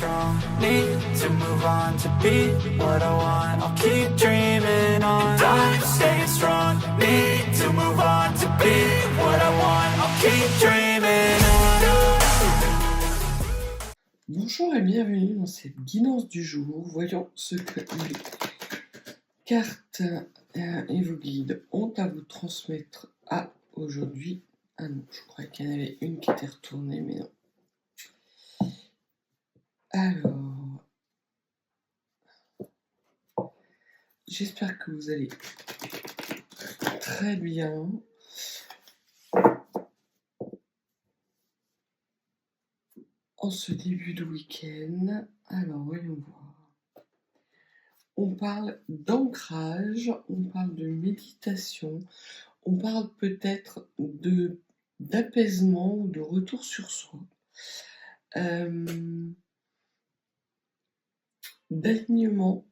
strong, need to move on to be what I want. I'll keep dreaming on. And I'm staying strong, need to move on to be what I want. I'll keep dreaming on. Bonjour et bienvenue dans cette guidance du jour. Voyons ce que les cartes et vos guides ont à vous transmettre à aujourd'hui. Ah non, je croyais qu'il y en avait une qui était retournée, mais non. Alors, j'espère que vous allez très bien. En ce début de week-end, alors voyons voir. On parle d'ancrage, on parle de méditation, on parle peut-être d'apaisement ou de retour sur soi, d'alignement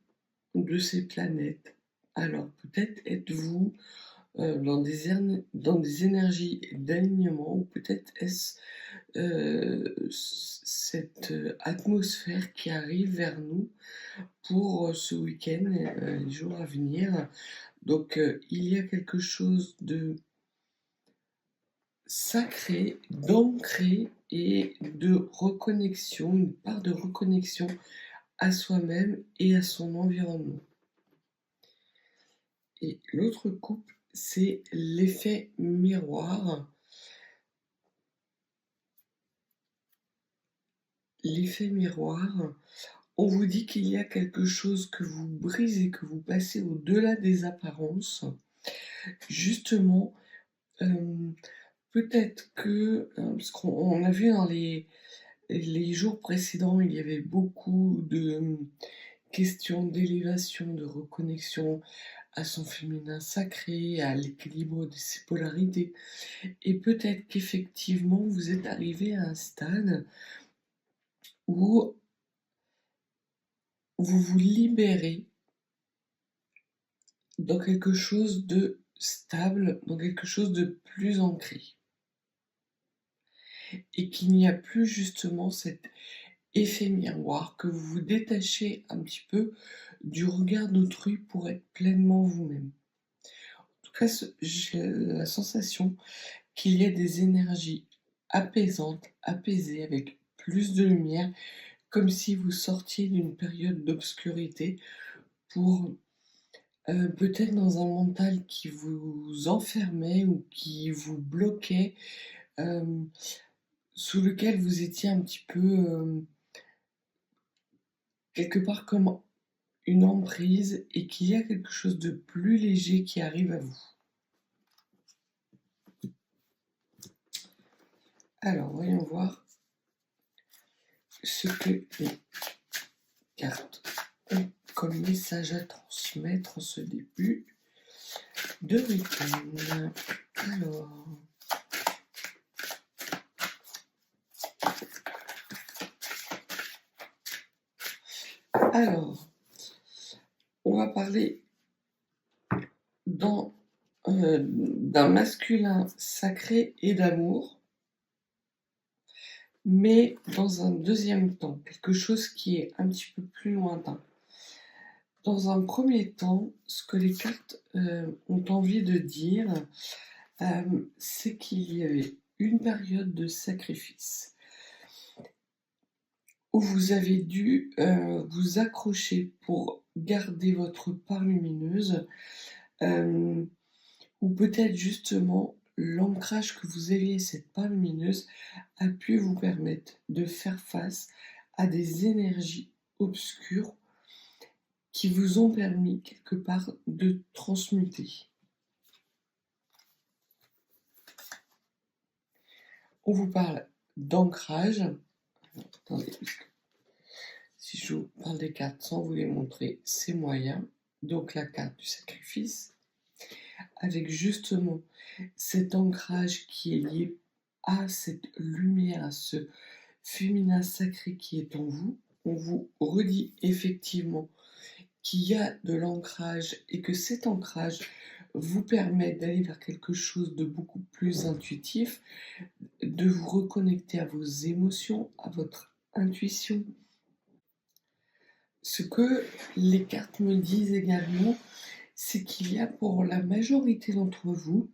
de ces planètes. Alors peut-être êtes-vous dans des énergies d'alignement, ou peut-être est-ce cette atmosphère qui arrive vers nous pour ce week-end et les jours à venir. Donc il y a quelque chose de sacré, d'ancré et de reconnexion, une part de reconnexion à soi-même et à son environnement. Et l'autre couple, c'est l'effet miroir. L'effet miroir, on vous dit qu'il y a quelque chose que vous brisez, que vous passez au-delà des apparences. Justement, peut-être que, parce qu'on a vu dans les jours précédents, il y avait beaucoup de questions d'élévation, de reconnexion à son féminin sacré, à l'équilibre de ses polarités. Et peut-être qu'effectivement, vous êtes arrivé à un stade où vous vous libérez dans quelque chose de stable, dans quelque chose de plus ancré. Et qu'il n'y a plus justement cet effet miroir, que vous vous détachez un petit peu du regard d'autrui pour être pleinement vous-même. En tout cas, j'ai la sensation qu'il y a des énergies apaisantes, apaisées, avec plus de lumière, comme si vous sortiez d'une période d'obscurité pour peut-être dans un mental qui vous enfermait ou qui vous bloquait, sous lequel vous étiez un petit peu quelque part comme une emprise, et qu'il y a quelque chose de plus léger qui arrive à vous. Alors, voyons voir ce que les cartes ont comme message à transmettre en ce début de week-end. Alors, on va parler d'un masculin sacré et d'amour, mais dans un deuxième temps, quelque chose qui est un petit peu plus lointain. Dans un premier temps, ce que les cartes ont envie de dire, c'est qu'il y avait une période de sacrifice où vous avez dû vous accrocher pour garder votre part lumineuse, ou peut-être justement l'ancrage que vous aviez, cette part lumineuse, a pu vous permettre de faire face à des énergies obscures qui vous ont permis quelque part de transmuter. On vous parle d'ancrage. Attendez, si je vous parle des cartes sans vous les montrer, c'est moyen. Donc la carte du sacrifice, avec justement cet ancrage qui est lié à cette lumière, à ce féminin sacré qui est en vous. On vous redit effectivement qu'il y a de l'ancrage et que cet ancrage vous permet d'aller vers quelque chose de beaucoup plus intuitif, de vous reconnecter à vos émotions, à votre intuition, Ce que les cartes me disent également, c'est qu'il y a pour la majorité d'entre vous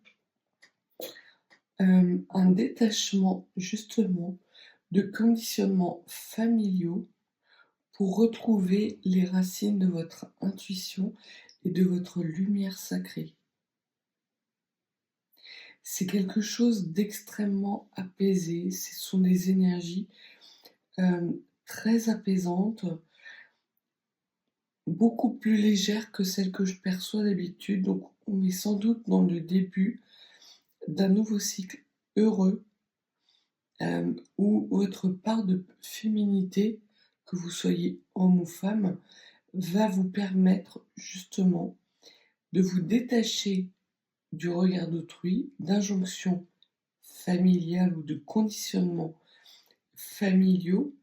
un détachement justement de conditionnements familiaux pour retrouver les racines de votre intuition et de votre lumière sacrée. C'est quelque chose d'extrêmement apaisé, ce sont des énergies très apaisantes, beaucoup plus légères que celles que je perçois d'habitude. Donc on est sans doute dans le début d'un nouveau cycle heureux où votre part de féminité, que vous soyez homme ou femme, va vous permettre justement de vous détacher du regard d'autrui, d'injonctions familiales ou de conditionnements familiaux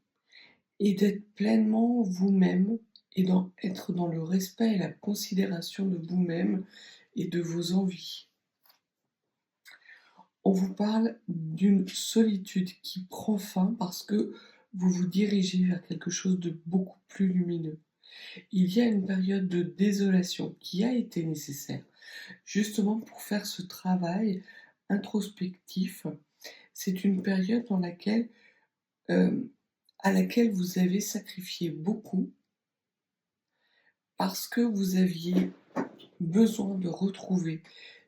et d'être pleinement vous-même et être dans le respect et la considération de vous-même et de vos envies. On vous parle d'une solitude qui prend fin parce que vous vous dirigez vers quelque chose de beaucoup plus lumineux. Il y a une période de désolation qui a été nécessaire, justement pour faire ce travail introspectif. C'est une période à laquelle vous avez sacrifié beaucoup parce que vous aviez besoin de retrouver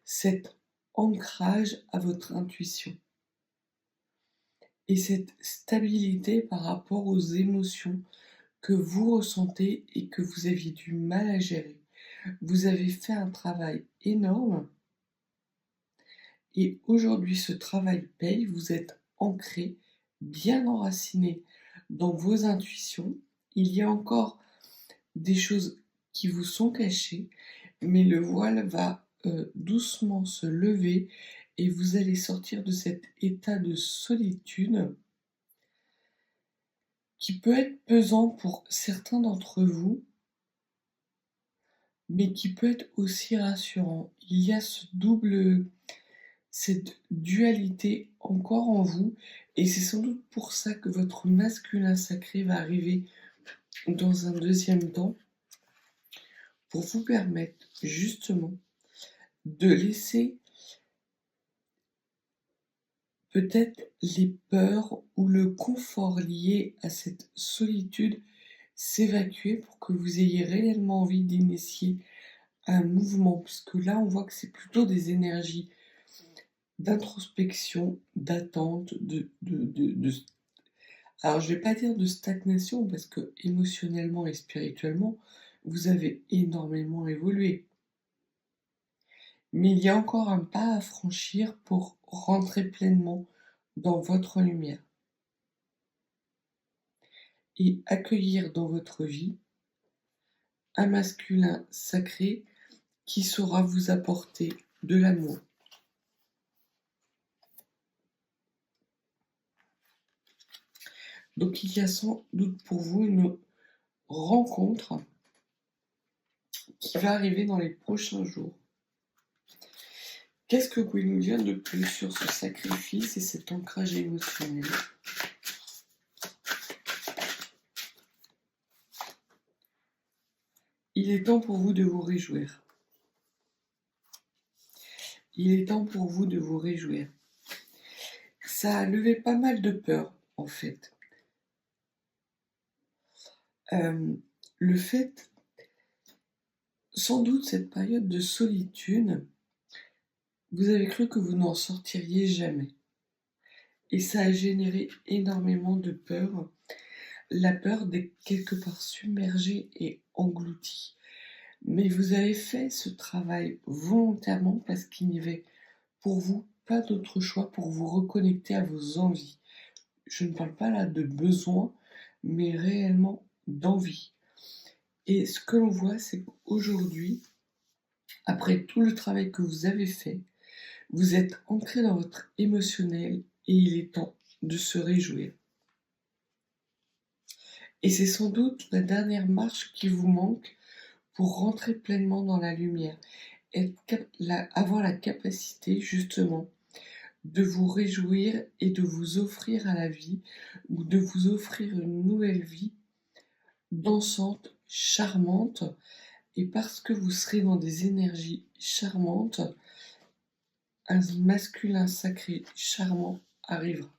cet ancrage à votre intuition et cette stabilité par rapport aux émotions que vous ressentez et que vous aviez du mal à gérer. Vous avez fait un travail énorme et aujourd'hui ce travail paye, vous êtes ancré, bien enraciné dans vos intuitions. Il y a encore des choses qui vous sont cachées, mais le voile va doucement se lever et vous allez sortir de cet état de solitude qui peut être pesant pour certains d'entre vous, mais qui peut être aussi rassurant. Il y a cette dualité encore en vous, et c'est sans doute pour ça que votre masculin sacré va arriver dans un deuxième temps, pour vous permettre justement de laisser peut-être les peurs ou le confort lié à cette solitude s'évacuer pour que vous ayez réellement envie d'initier un mouvement. Parce que là, on voit que c'est plutôt des énergies d'introspection, d'attente, alors je vais pas dire de stagnation, parce que émotionnellement et spirituellement, vous avez énormément évolué. Mais il y a encore un pas à franchir pour rentrer pleinement dans votre lumière et accueillir dans votre vie un masculin sacré qui saura vous apporter de l'amour. Donc il y a sans doute pour vous une rencontre qui va arriver dans les prochains jours. Qu'est-ce que vous pouvez nous dire de plus sur ce sacrifice et cet ancrage émotionnel ? Il est temps pour vous de vous réjouir. Il est temps pour vous de vous réjouir. Ça a levé pas mal de peur, en fait. Le fait, sans doute, cette période de solitude, vous avez cru que vous n'en sortiriez jamais. Et ça a généré énormément de peur. La peur d'être quelque part submergé et englouti. Mais vous avez fait ce travail volontairement parce qu'il n'y avait pour vous pas d'autre choix pour vous reconnecter à vos envies. Je ne parle pas là de besoin, mais réellement d'envie. Et ce que l'on voit, c'est qu'aujourd'hui, après tout le travail que vous avez fait, vous êtes ancré dans votre émotionnel et il est temps de se réjouir. Et c'est sans doute la dernière marche qui vous manque pour rentrer pleinement dans la lumière, avoir la capacité justement de vous réjouir et de vous offrir à la vie, ou de vous offrir une nouvelle vie dansante, charmante, et parce que vous serez dans des énergies charmantes, un masculin sacré charmant arrivera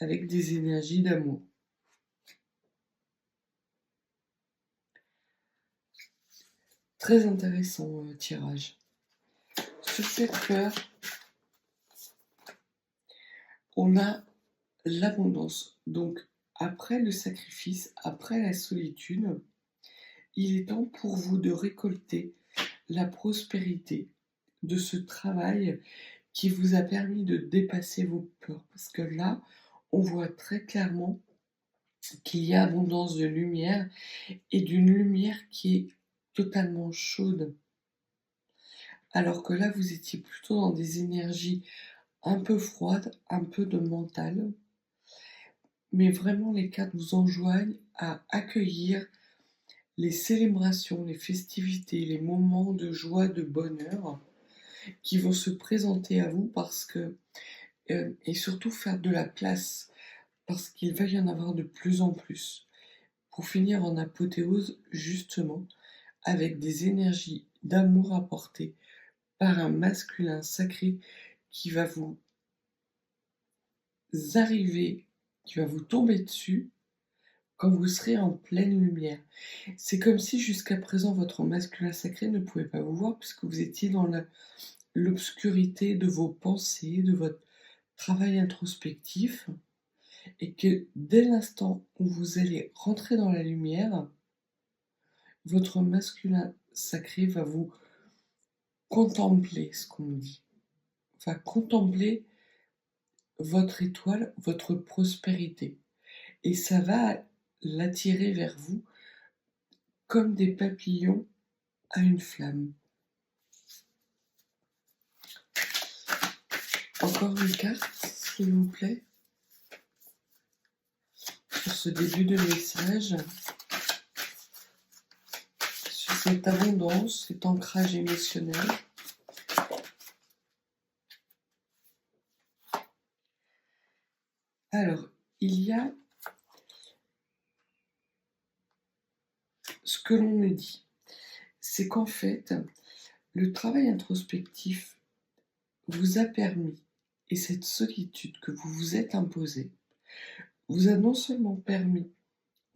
avec des énergies d'amour. Très intéressant tirage. Sur cette carte, on a l'abondance. Donc, après le sacrifice, après la solitude, il est temps pour vous de récolter la prospérité de ce travail qui vous a permis de dépasser vos peurs. Parce que là, on voit très clairement qu'il y a abondance de lumière et d'une lumière qui est totalement chaude. Alors que là, vous étiez plutôt dans des énergies un peu froides, un peu de mental. Mais vraiment, les cartes vous enjoignent à accueillir les célébrations, les festivités, les moments de joie, de bonheur qui vont se présenter à vous parce que, et surtout faire de la place parce qu'il va y en avoir de plus en plus. Pour finir en apothéose, justement, avec des énergies d'amour apportées par un masculin sacré qui va vous arriver, qui va vous tomber dessus quand vous serez en pleine lumière. C'est comme si jusqu'à présent votre masculin sacré ne pouvait pas vous voir puisque vous étiez dans l'obscurité de vos pensées, de votre travail introspectif, et que dès l'instant où vous allez rentrer dans la lumière, votre masculin sacré va vous contempler, ce qu'on dit, va contempler votre étoile, votre prospérité, et ça va l'attirer vers vous comme des papillons à une flamme. Encore une carte, s'il vous plaît, pour ce début de message, sur cette abondance, cet ancrage émotionnel. Alors, il y a ce que l'on me dit, c'est qu'en fait, le travail introspectif vous a permis, et cette solitude que vous vous êtes imposée, vous a non seulement permis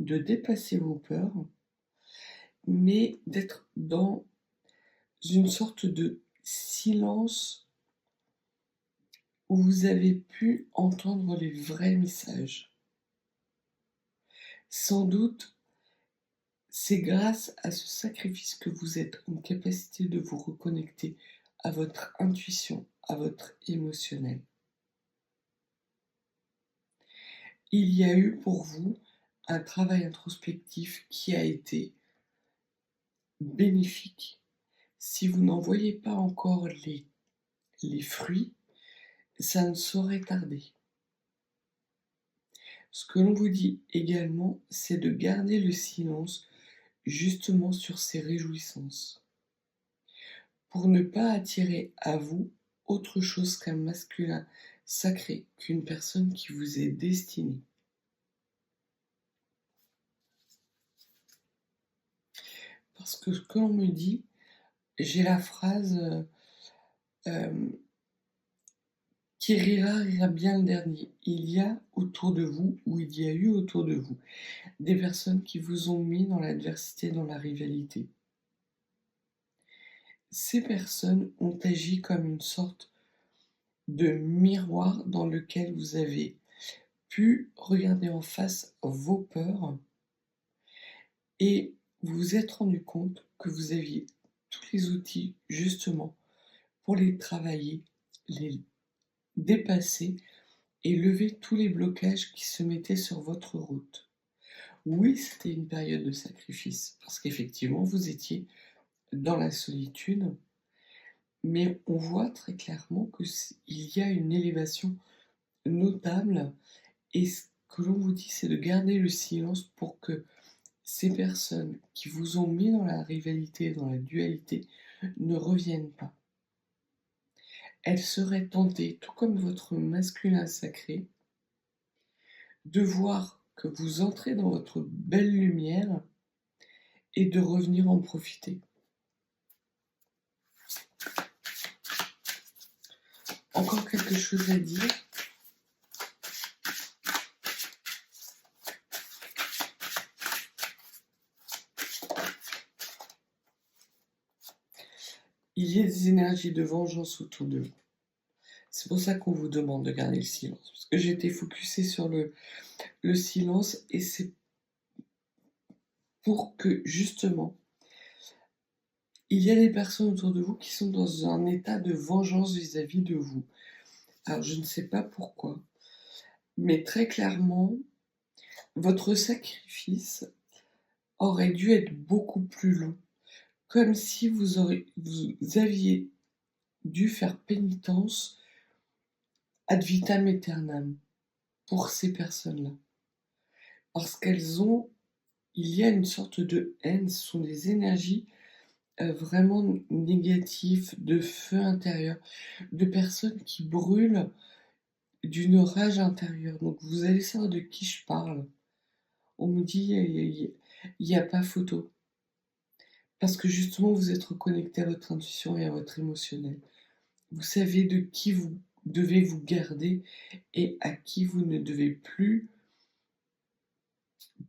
de dépasser vos peurs, mais d'être dans une sorte de silence où vous avez pu entendre les vrais messages. Sans doute, c'est grâce à ce sacrifice que vous êtes en capacité de vous reconnecter à votre intuition, à votre émotionnel. Il y a eu pour vous un travail introspectif qui a été bénéfique. Si vous n'en voyez pas encore les fruits, ça ne saurait tarder. Ce que l'on vous dit également, c'est de garder le silence justement sur ces réjouissances, pour ne pas attirer à vous autre chose qu'un masculin sacré, qu'une personne qui vous est destinée. Parce que ce que l'on me dit, j'ai la phrase qui rira bien le dernier. Il y a autour de vous, ou il y a eu autour de vous, des personnes qui vous ont mis dans l'adversité, dans la rivalité. Ces personnes ont agi comme une sorte de miroir dans lequel vous avez pu regarder en face vos peurs et vous vous êtes rendu compte que vous aviez tous les outils justement pour les travailler, les dépasser et lever tous les blocages qui se mettaient sur votre route. Oui, c'était une période de sacrifice parce qu'effectivement vous étiez dans la solitude, mais on voit très clairement qu'il y a une élévation notable et ce que l'on vous dit, c'est de garder le silence pour que ces personnes qui vous ont mis dans la rivalité, dans la dualité, ne reviennent pas. Elles seraient tentées, tout comme votre masculin sacré, de voir que vous entrez dans votre belle lumière et de revenir en profiter. Encore quelque chose à dire? Il y a des énergies de vengeance autour de vous. C'est pour ça qu'on vous demande de garder le silence. Parce que j'étais focusée sur le silence et c'est pour que justement, il y a des personnes autour de vous qui sont dans un état de vengeance vis-à-vis de vous. Alors je ne sais pas pourquoi, mais très clairement, votre sacrifice aurait dû être beaucoup plus long. Comme si vous aviez dû faire pénitence ad vitam aeternam pour ces personnes-là. Parce il y a une sorte de haine, ce sont des énergies vraiment négatives, de feu intérieur, de personnes qui brûlent d'une rage intérieure. Donc vous allez savoir de qui je parle. On me dit, il n'y a pas photo. Parce que justement, vous êtes reconnecté à votre intuition et à votre émotionnel. Vous savez de qui vous devez vous garder et à qui vous ne devez plus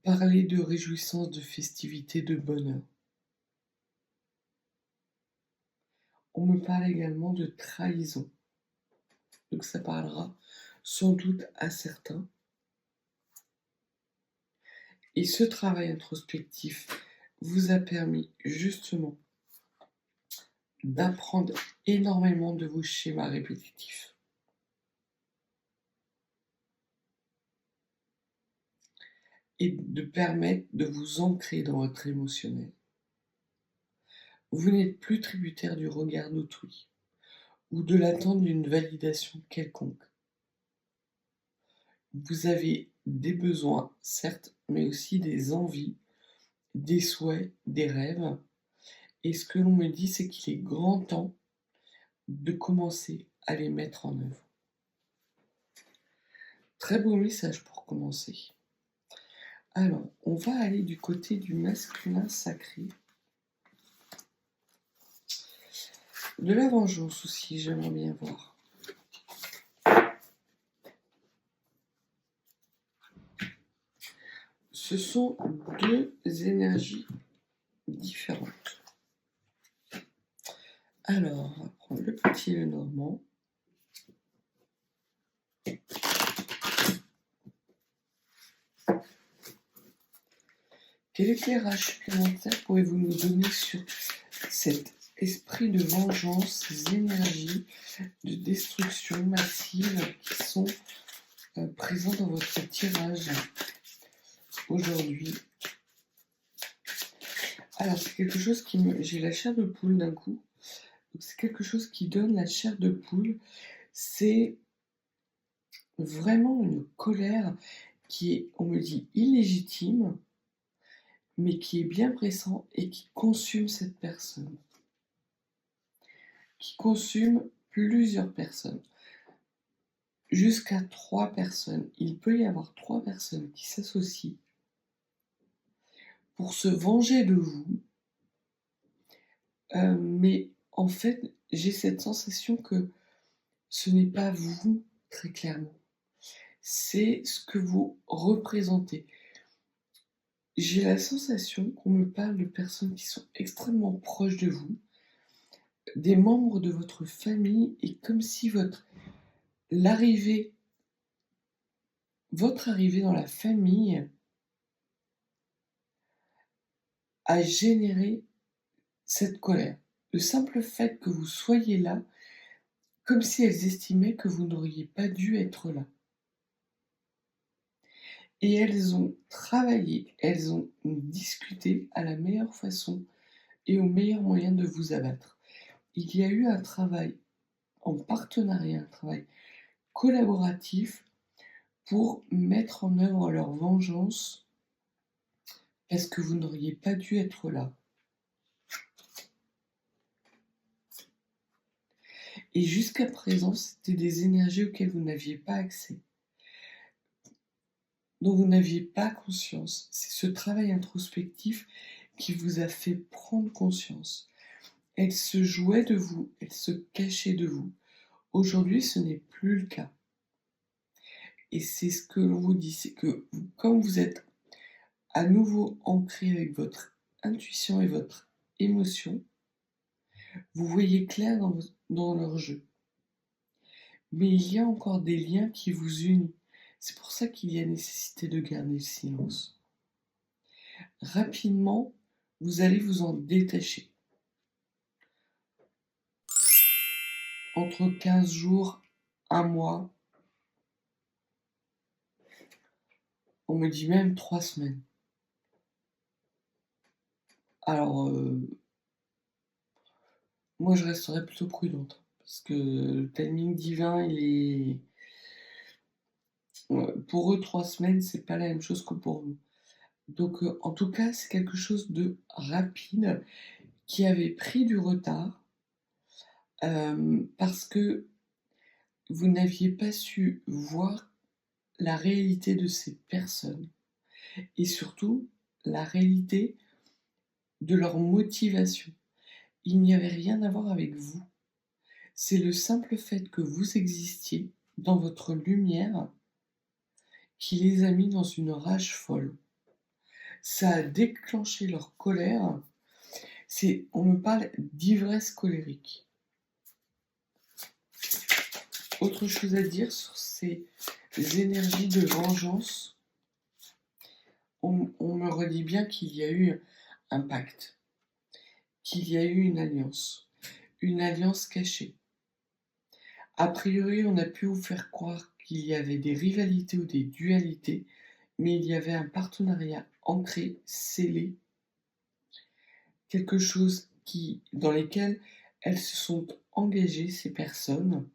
parler de réjouissance, de festivité, de bonheur. On me parle également de trahison. Donc ça parlera sans doute à certains. Et ce travail introspectif vous a permis justement d'apprendre énormément de vos schémas répétitifs. Et de permettre de vous ancrer dans votre émotionnel. Vous n'êtes plus tributaire du regard d'autrui ou de l'attente d'une validation quelconque. Vous avez des besoins, certes, mais aussi des envies, des souhaits, des rêves. Et ce que l'on me dit, c'est qu'il est grand temps de commencer à les mettre en œuvre. Très beau message pour commencer. Alors, on va aller du côté du masculin sacré. De la vengeance aussi, j'aimerais bien voir. Ce sont deux énergies différentes. Alors, on va prendre le petit et le normand. Quel éclairage supplémentaire pouvez-vous nous donner sur cet esprit de vengeance, ces énergies de destruction massive qui sont présentes dans votre tirage aujourd'hui? Alors, c'est quelque chose qui me... J'ai la chair de poule d'un coup. Donc, c'est quelque chose qui donne la chair de poule. C'est vraiment une colère qui est, on me dit, illégitime, mais qui est bien pressant et qui consume cette personne. Qui consume plusieurs personnes. Jusqu'à 3 personnes. Il peut y avoir 3 personnes qui s'associent pour se venger de vous. Mais en fait, j'ai cette sensation que ce n'est pas vous, très clairement. C'est ce que vous représentez. J'ai la sensation qu'on me parle de personnes qui sont extrêmement proches de vous, des membres de votre famille, et comme si votre arrivée dans la famille a généré cette colère. Le simple fait que vous soyez là, comme si elles estimaient que vous n'auriez pas dû être là. Et elles ont travaillé, elles ont discuté à la meilleure façon et au meilleur moyen de vous abattre. Il y a eu un travail en partenariat, un travail collaboratif pour mettre en œuvre leur vengeance parce que vous n'auriez pas dû être là. Et jusqu'à présent, c'était des énergies auxquelles vous n'aviez pas accès. dont vous n'aviez pas conscience. C'est ce travail introspectif qui vous a fait prendre conscience. Elle se jouait de vous, elle se cachait de vous. Aujourd'hui, ce n'est plus le cas. Et c'est ce que l'on vous dit, c'est que comme vous êtes à nouveau ancré avec votre intuition et votre émotion, vous voyez clair dans leur jeu. Mais il y a encore des liens qui vous unissent. C'est pour ça qu'il y a nécessité de garder le silence. Rapidement, vous allez vous en détacher. Entre 15 jours, un mois, on me dit même 3 semaines. Alors, moi je resterais plutôt prudente, parce que le timing divin, il est... Pour eux, 3 semaines, c'est pas la même chose que pour nous. Donc, en tout cas, c'est quelque chose de rapide, qui avait pris du retard, parce que vous n'aviez pas su voir la réalité de ces personnes et surtout la réalité de leur motivation. Il n'y avait rien à voir avec vous. C'est le simple fait que vous existiez dans votre lumière qui les a mis dans une rage folle. Ça a déclenché leur colère. On me parle d'ivresse colérique. Autre chose à dire sur ces énergies de vengeance, on me redit bien qu'il y a eu un pacte, qu'il y a eu une alliance cachée. A priori, on a pu vous faire croire qu'il y avait des rivalités ou des dualités, mais il y avait un partenariat ancré, scellé, quelque chose dans lequel elles se sont engagées, ces personnes,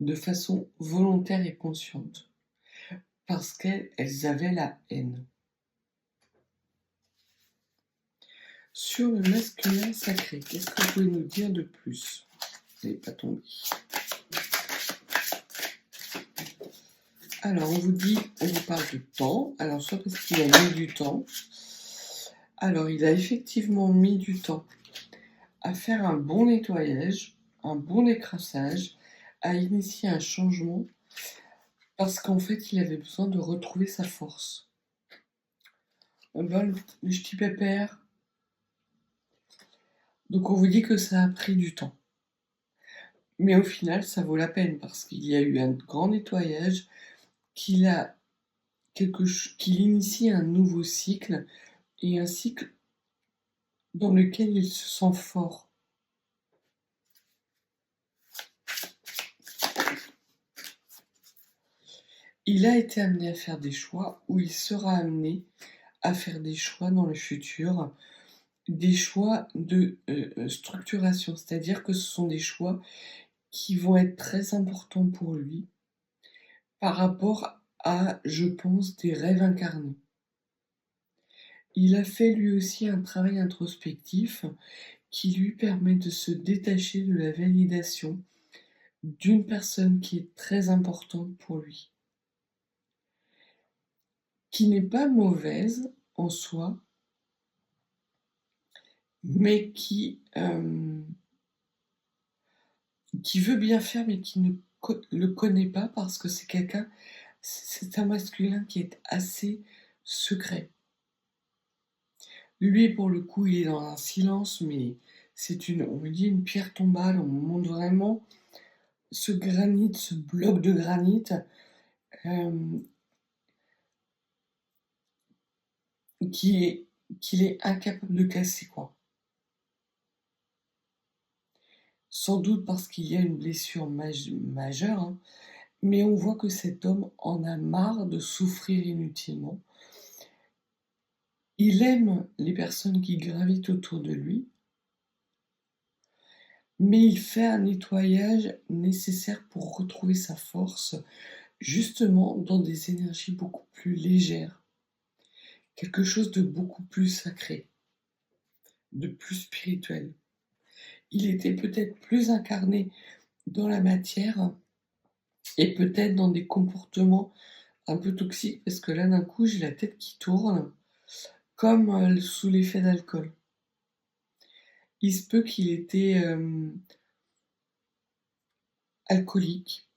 de façon volontaire et consciente, parce qu'elles avaient la haine. Sur le masculin sacré, qu'est-ce que vous pouvez nous dire de plus? Vous n'avez pas tombé. Alors, on vous parle de temps. Alors, soit parce qu'il a mis du temps. Alors, il a effectivement mis du temps à faire un bon nettoyage, un bon décrassage, à initier un changement, parce qu'en fait, il avait besoin de retrouver sa force. Le ch'ti pépère. Donc, on vous dit que ça a pris du temps. Mais au final, ça vaut la peine, parce qu'il y a eu un grand nettoyage, qu'il initie un nouveau cycle, et un cycle dans lequel il se sent fort. Il a été amené à faire des choix, ou il sera amené à faire des choix dans le futur, des choix de structuration, c'est-à-dire que ce sont des choix qui vont être très importants pour lui par rapport à, je pense, des rêves incarnés. Il a fait lui aussi un travail introspectif qui lui permet de se détacher de la validation d'une personne qui est très importante pour lui, qui n'est pas mauvaise en soi, mais qui veut bien faire, mais qui ne le connaît pas, parce que c'est un masculin qui est assez secret. Lui, pour le coup, il est dans un silence, mais on me dit une pierre tombale. On me montre vraiment ce granit, ce bloc de granit, qu'il est incapable de casser, quoi. Sans doute parce qu'il y a une blessure majeure, hein, mais on voit que cet homme en a marre de souffrir inutilement. Il aime les personnes qui gravitent autour de lui, mais il fait un nettoyage nécessaire pour retrouver sa force, justement dans des énergies beaucoup plus légères, quelque chose de beaucoup plus sacré, de plus spirituel. Il était peut-être plus incarné dans la matière et peut-être dans des comportements un peu toxique parce que là, d'un coup, j'ai la tête qui tourne, comme sous l'effet d'alcool. Il se peut qu'il était alcoolique,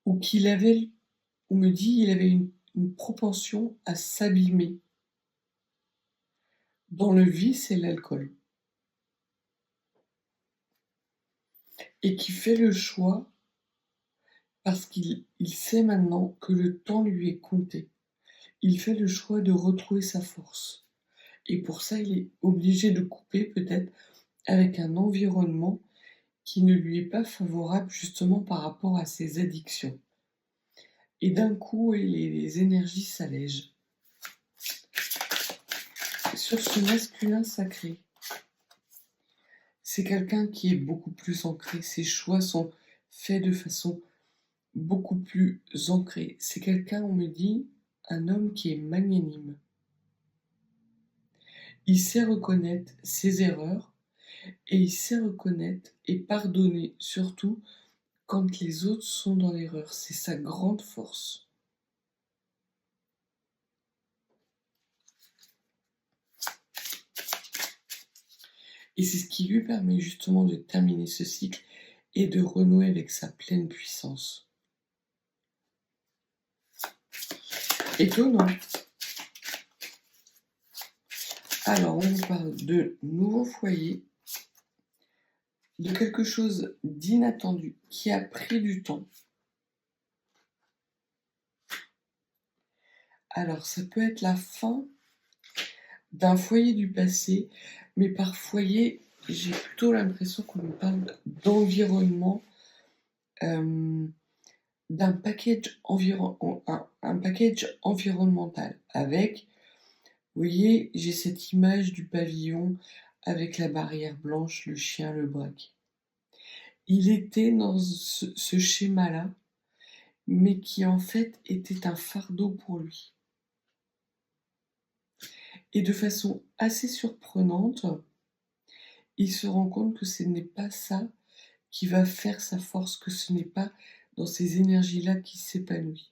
ou qu'il avait, on me dit, il avait une propension à s'abîmer dans le vice et l'alcool. Et qui fait le choix, parce qu'il sait maintenant que le temps lui est compté. Il fait le choix de retrouver sa force. Et pour ça, il est obligé de couper peut-être avec un environnement qui ne lui est pas favorable justement par rapport à ses addictions. Et d'un coup, les énergies s'allègent. Sur ce masculin sacré, c'est quelqu'un qui est beaucoup plus ancré. Ses choix sont faits de façon beaucoup plus ancrée. C'est quelqu'un, on me dit, un homme qui est magnanime. Il sait reconnaître ses erreurs et il sait reconnaître et pardonner, surtout quand les autres sont dans l'erreur. C'est sa grande force. Et c'est ce qui lui permet justement de terminer ce cycle et de renouer avec sa pleine puissance. Étonnant. Alors, on parle de nouveau foyer, de quelque chose d'inattendu qui a pris du temps. Alors, ça peut être la fin d'un foyer du passé, mais par foyer, j'ai plutôt l'impression qu'on nous parle d'environnement, d'un package, un package environnemental avec, vous voyez, j'ai cette image du pavillon avec la barrière blanche, le chien, le braque. Il était dans ce schéma-là, mais qui en fait était un fardeau pour lui. Et de façon assez surprenante, il se rend compte que ce n'est pas ça qui va faire sa force, que ce n'est pas dans ces énergies-là qu'il s'épanouit.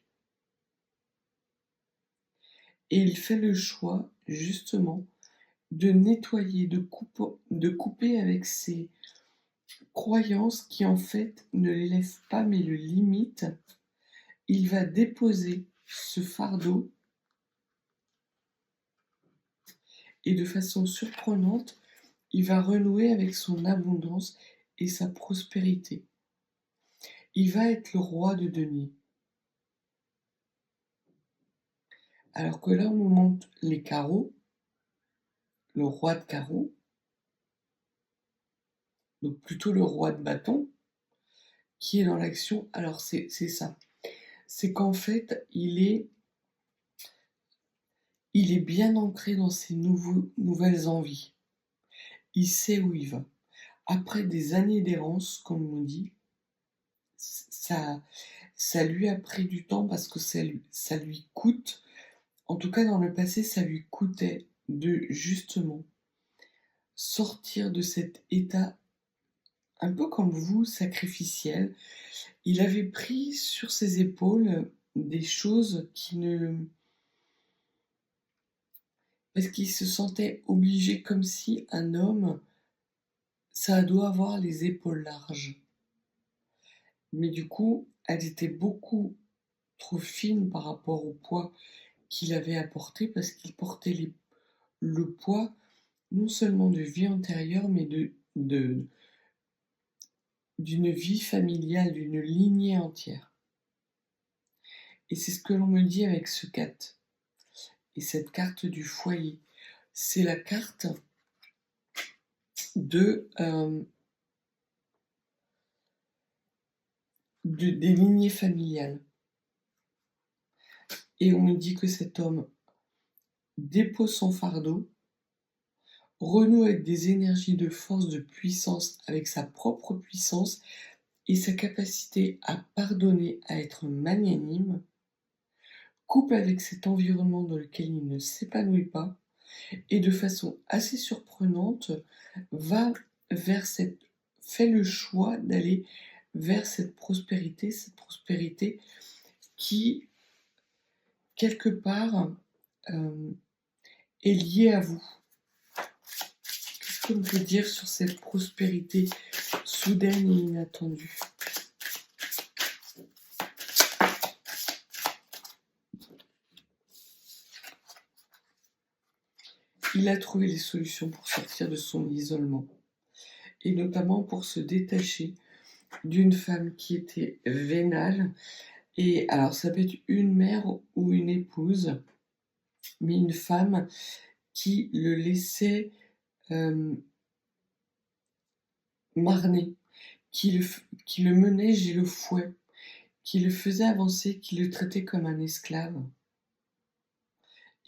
Et il fait le choix, justement, de nettoyer, de couper avec ses croyances qui, en fait, ne l'élèvent pas, mais le limitent. Il va déposer ce fardeau et de façon surprenante, il va renouer avec son abondance et sa prospérité. Il va être le roi de denier. Alors que là, on nous montre les carreaux, le roi de carreaux, donc plutôt le roi de bâton, qui est dans l'action. Alors c'est ça. C'est qu'en fait, il est bien ancré dans ses nouvelles envies. Il sait où il va. Après des années d'errance, comme on dit, ça lui a pris du temps parce que ça lui coûte, en tout cas dans le passé, ça lui coûtait de justement sortir de cet état un peu comme vous, sacrificiel. Il avait pris sur ses épaules des choses parce qu'il se sentait obligé, comme si un homme, ça doit avoir les épaules larges. Mais du coup, elles étaient beaucoup trop fines par rapport au poids qu'il avait apporté, parce qu'il portait le poids non seulement de vie antérieure, mais d'une vie familiale, d'une lignée entière. Et c'est ce que l'on me dit avec ce 4. Et cette carte du foyer, c'est la carte des lignées familiales. Et on me dit que cet homme dépose son fardeau, renoue avec des énergies de force, de puissance, avec sa propre puissance et sa capacité à pardonner, à être magnanime, coupe avec cet environnement dans lequel il ne s'épanouit pas, et de façon assez surprenante, fait le choix d'aller vers cette prospérité qui, quelque part, est liée à vous. Qu'est-ce qu'on peut dire sur cette prospérité soudaine et inattendue? Il a trouvé les solutions pour sortir de son isolement, et notamment pour se détacher d'une femme qui était vénale. Et alors, ça peut être une mère ou une épouse, mais une femme qui le laissait marner, qui le menait chez le fouet, qui le faisait avancer, qui le traitait comme un esclave.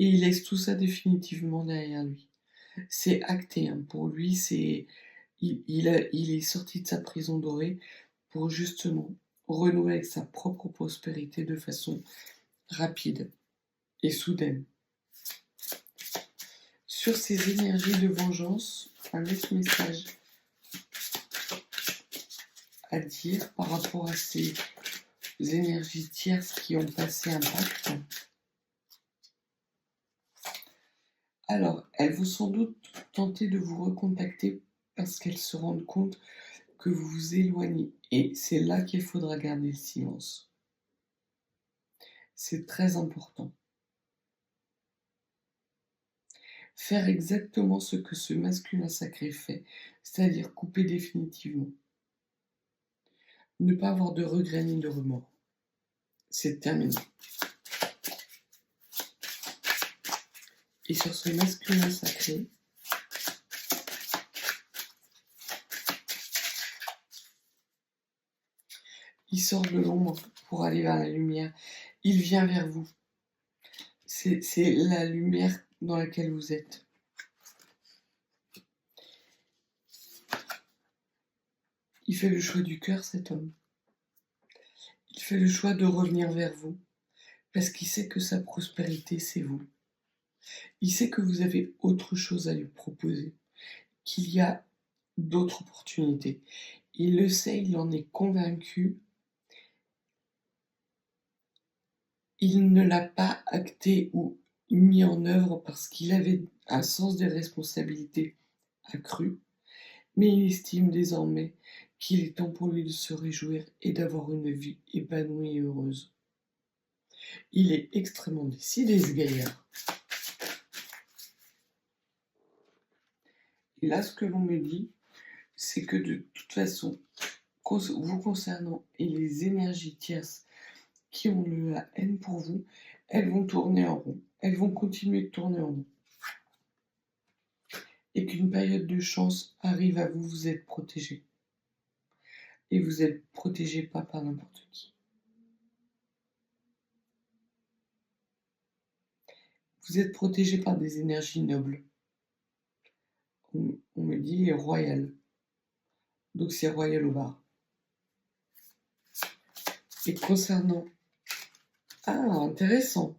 Et il laisse tout ça définitivement derrière lui. C'est acté, hein. Pour lui, il est sorti de sa prison dorée pour justement renouer avec sa propre prospérité de façon rapide et soudaine. Sur ces énergies de vengeance, un autre message à dire par rapport à ces énergies tierces qui ont passé un pacte. Alors, elles vont sans doute tenter de vous recontacter parce qu'elles se rendent compte que vous vous éloignez. Et c'est là qu'il faudra garder le silence. C'est très important. Faire exactement ce que ce masculin sacré fait, c'est-à-dire couper définitivement. Ne pas avoir de regrets ni de remords. C'est terminé. Et sur ce masculin sacré, il sort de l'ombre pour aller vers la lumière. Il vient vers vous. C'est la lumière dans laquelle vous êtes. Il fait le choix du cœur, cet homme. Il fait le choix de revenir vers vous, parce qu'il sait que sa prospérité, c'est vous. Il sait que vous avez autre chose à lui proposer, qu'il y a d'autres opportunités. Il le sait, il en est convaincu. Il ne l'a pas acté ou mis en œuvre parce qu'il avait un sens des responsabilités accru, mais il estime désormais qu'il est temps pour lui de se réjouir et d'avoir une vie épanouie et heureuse. Il est extrêmement décidé, ce gaillard. Et là, ce que l'on me dit, c'est que de toute façon, vous concernant et les énergies tierces qui ont la haine pour vous, elles vont tourner en rond. Elles vont continuer de tourner en rond. Et qu'une période de chance arrive à vous, vous êtes protégé. Et vous êtes protégé pas par n'importe qui. Vous êtes protégé par des énergies nobles. On me dit royal. Donc c'est royal au bar. Et concernant... Ah, intéressant.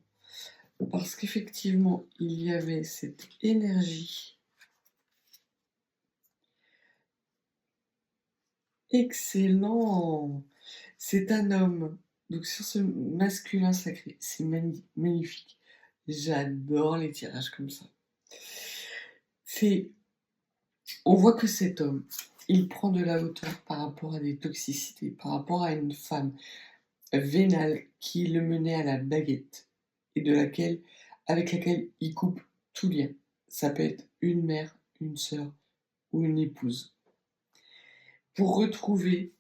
Parce qu'effectivement, il y avait cette énergie. Excellent. C'est un homme. Donc sur ce masculin sacré, c'est magnifique. J'adore les tirages comme ça. On voit que cet homme, il prend de la hauteur par rapport à des toxicités, par rapport à une femme vénale qui le menait à la baguette et avec laquelle il coupe tout lien. Ça peut être une mère, une sœur ou une épouse. Pour retrouver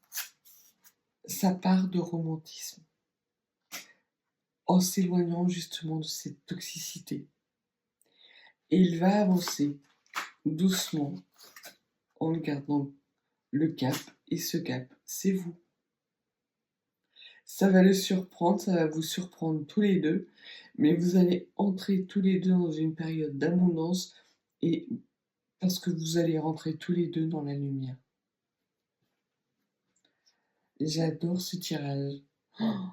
sa part de romantisme en s'éloignant justement de cette toxicité. Et il va avancer doucement en gardant le cap, et ce cap, c'est vous. Ça va le surprendre, ça va vous surprendre tous les deux, mais vous allez entrer tous les deux dans une période d'abondance, et parce que vous allez rentrer tous les deux dans la lumière. J'adore ce tirage. Oh,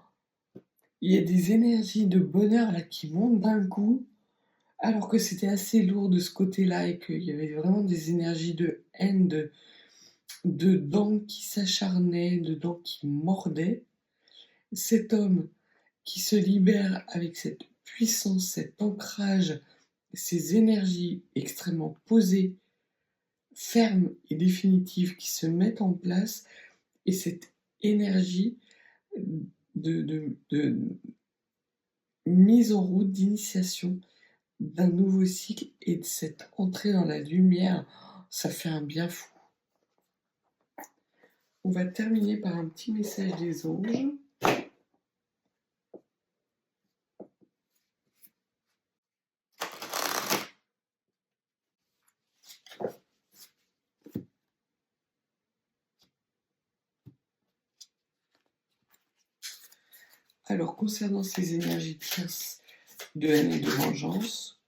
il y a des énergies de bonheur là qui montent d'un coup, alors que c'était assez lourd de ce côté-là et qu'il y avait vraiment des énergies de haine, de dents qui s'acharnaient, de dents qui mordaient. Cet homme qui se libère avec cette puissance, cet ancrage, ces énergies extrêmement posées, fermes et définitives qui se mettent en place, et cette énergie de mise en route, d'initiation d'un nouveau cycle et de cette entrée dans la lumière, ça fait un bien fou. On va terminer par un petit message des anges. Alors, concernant ces énergies tierces de haine et de vengeance,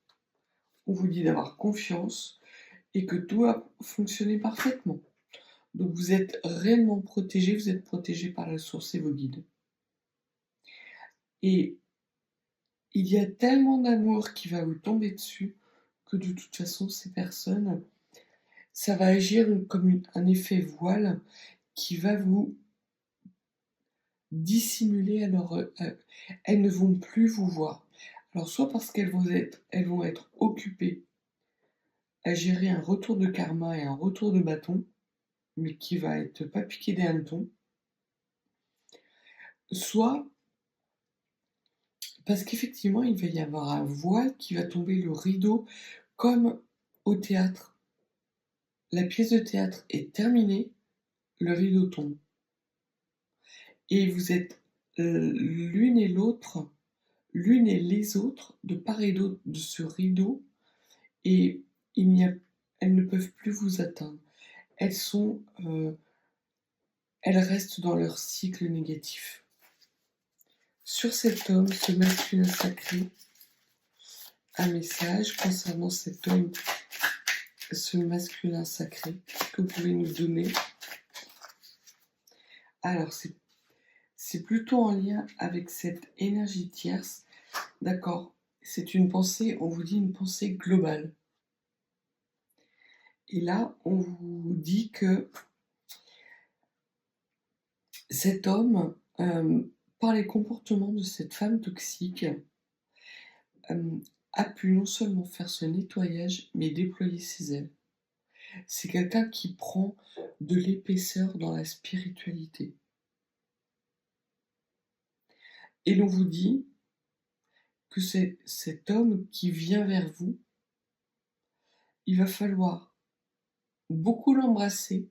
on vous dit d'avoir confiance et que tout va fonctionner parfaitement. Donc, vous êtes réellement protégé, vous êtes protégé par la source et vos guides. Et il y a tellement d'amour qui va vous tomber dessus que de toute façon, ces personnes, ça va agir comme un effet voile qui va vous dissimuler. Alors, elles ne vont plus vous voir. Alors, soit parce qu'elles vont être occupées à gérer un retour de karma et un retour de bâton, mais qui va être pas piqué des hannetons, soit parce qu'effectivement, il va y avoir un voile qui va tomber, le rideau, comme au théâtre. La pièce de théâtre est terminée, le rideau tombe. Et vous êtes l'une et l'autre, l'une et les autres, de part et d'autre de ce rideau, et elles ne peuvent plus vous atteindre. Elles restent dans leur cycle négatif. Sur cet homme, ce masculin sacré, un message concernant cet homme, ce masculin sacré, que vous pouvez nous donner. Alors, c'est plutôt en lien avec cette énergie tierce, d'accord? C'est une pensée, on vous dit une pensée globale. Et là, on vous dit que cet homme, par les comportements de cette femme toxique, a pu non seulement faire ce nettoyage, mais déployer ses ailes. C'est quelqu'un qui prend de l'épaisseur dans la spiritualité. Et l'on vous dit que c'est cet homme qui vient vers vous, il va falloir beaucoup l'embrasser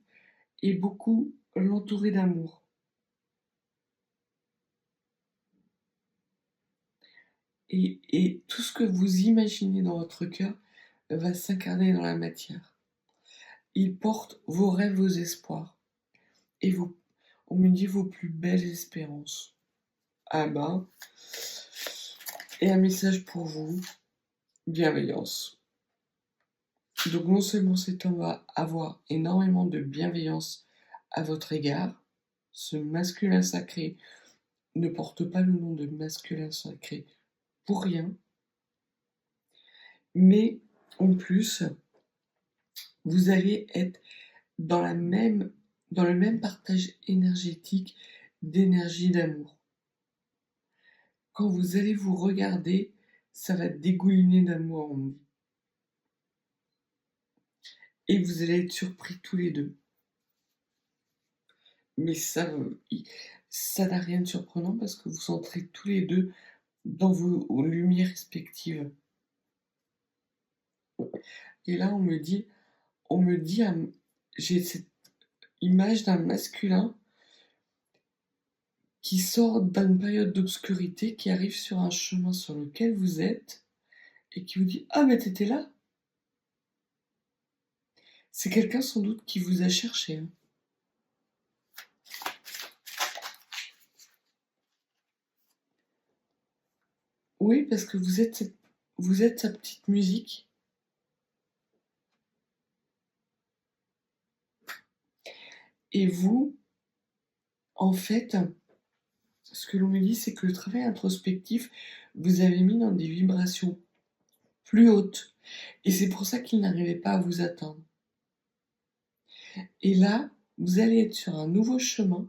et beaucoup l'entourer d'amour. Et tout ce que vous imaginez dans votre cœur va s'incarner dans la matière. Il porte vos rêves, vos espoirs, et on me dit vos plus belles espérances. Ah ben, et un message pour vous, bienveillance. Donc non seulement cet homme va avoir énormément de bienveillance à votre égard, ce masculin sacré ne porte pas le nom de masculin sacré pour rien, mais en plus, vous allez être dans le même partage énergétique d'énergie d'amour. Quand vous allez vous regarder, ça va dégouliner d'amour en vous. Et vous allez être surpris tous les deux. Mais ça n'a rien de surprenant parce que vous entrez tous les deux dans vos lumières respectives. Et là, j'ai cette image d'un masculin qui sort d'une période d'obscurité, qui arrive sur un chemin sur lequel vous êtes et qui vous dit « Ah, mais t'étais là !» C'est quelqu'un sans doute qui vous a cherché. Hein. Oui, parce que vous êtes sa petite musique. Et vous, en fait, ce que l'on me dit, c'est que le travail introspectif vous avez mis dans des vibrations plus hautes. Et c'est pour ça qu'il n'arrivait pas à vous atteindre. Et là, vous allez être sur un nouveau chemin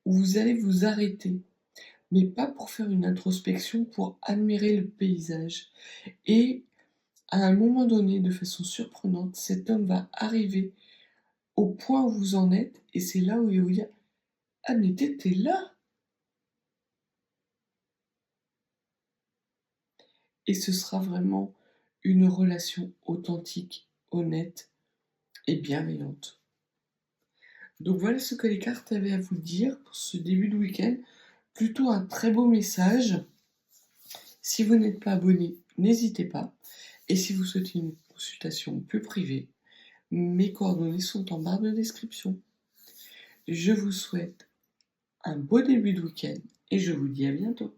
où vous allez vous arrêter, mais pas pour faire une introspection, pour admirer le paysage. Et à un moment donné, de façon surprenante, cet homme va arriver au point où vous en êtes, et c'est là où il va vous dire: ah, mais t'étais là! Et ce sera vraiment une relation authentique, honnête et bienveillante. Donc voilà ce que les cartes avaient à vous dire pour ce début de week-end. Plutôt un très beau message. Si vous n'êtes pas abonné, n'hésitez pas. Et si vous souhaitez une consultation plus privée, mes coordonnées sont en barre de description. Je vous souhaite un beau début de week-end et je vous dis à bientôt.